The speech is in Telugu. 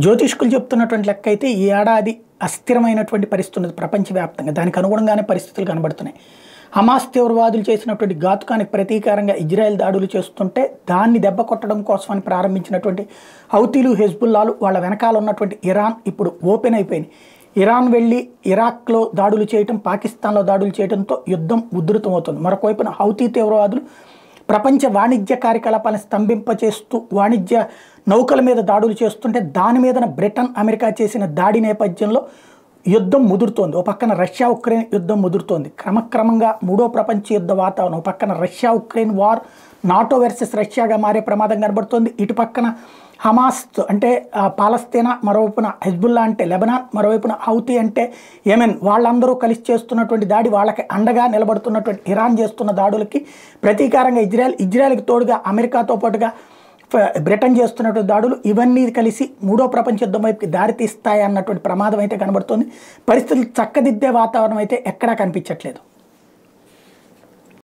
జ్యోతిష్కులు చెప్తున్నటువంటి లెక్క అయితే ఈ ఏడాది అస్థిరమైనటువంటి పరిస్థితి ఉన్నది ప్రపంచవ్యాప్తంగా. దానికి అనుగుణంగానే పరిస్థితులు కనబడుతున్నాయి. హమాస్ తీవ్రవాదులు చేసినటువంటి ఘాతుకానికి ప్రతీకారంగా ఇజ్రాయెల్ దాడులు చేస్తుంటే దాన్ని దెబ్బ కొట్టడం కోసమని ప్రారంభించినటువంటి హౌతీలు, హెజ్బుల్లాలు, వాళ్ళ వెనకాల ఉన్నటువంటి ఇరాన్ ఇప్పుడు ఓపెన్ అయిపోయింది. ఇరాన్ వెళ్ళి ఇరాక్లో దాడులు చేయటం, పాకిస్తాన్లో దాడులు చేయడంతో యుద్ధం ఉధృతమవుతుంది. మరొక వైపున హౌతీ తీవ్రవాదులు ప్రపంచ వాణిజ్య కార్యకలాపాలను స్తంభింపచేస్తూ వాణిజ్య నౌకల మీద దాడులు చేస్తుంటే దాని మీదన బ్రిటన్, అమెరికా చేసిన దాడి నేపథ్యంలో యుద్ధం ముదురుతోంది. ఓ పక్కన రష్యా ఉక్రెయిన్ యుద్ధం ముదురుతోంది. క్రమక్రమంగా మూడో ప్రపంచ యుద్ధ వాతావరణం. ఓ పక్కన Russia Ukraine war NATO versus రష్యాగా మారే ప్రమాదం కనబడుతోంది. ఇటు పక్కన హమాస్ అంటే పాలస్తీనా, మరోవైపున హెజ్బుల్లా అంటే లెబనాన్, మరోవైపున హౌతీ అంటే యెమెన్, వాళ్ళందరూ కలిసి చేస్తున్నటువంటి దాడి, వాళ్ళకి అండగా నిలబడుతున్నటువంటి ఇరాన్ చేస్తున్న దాడులకి ప్రతీకారంగా ఇజ్రాయెల్కి తోడుగా అమెరికాతో పాటుగా బ్రిటన్ చేస్తున్నటువంటి దాడులు, ఇవన్నీ కలిసి మూడో ప్రపంచ యుద్ధం వైపుకి దారితీస్తాయి అన్నటువంటి ప్రమాదం అయితే కనబడుతుంది. పరిస్థితులు చక్కదిద్దే వాతావరణం అయితే ఎక్కడా కనిపించట్లేదు.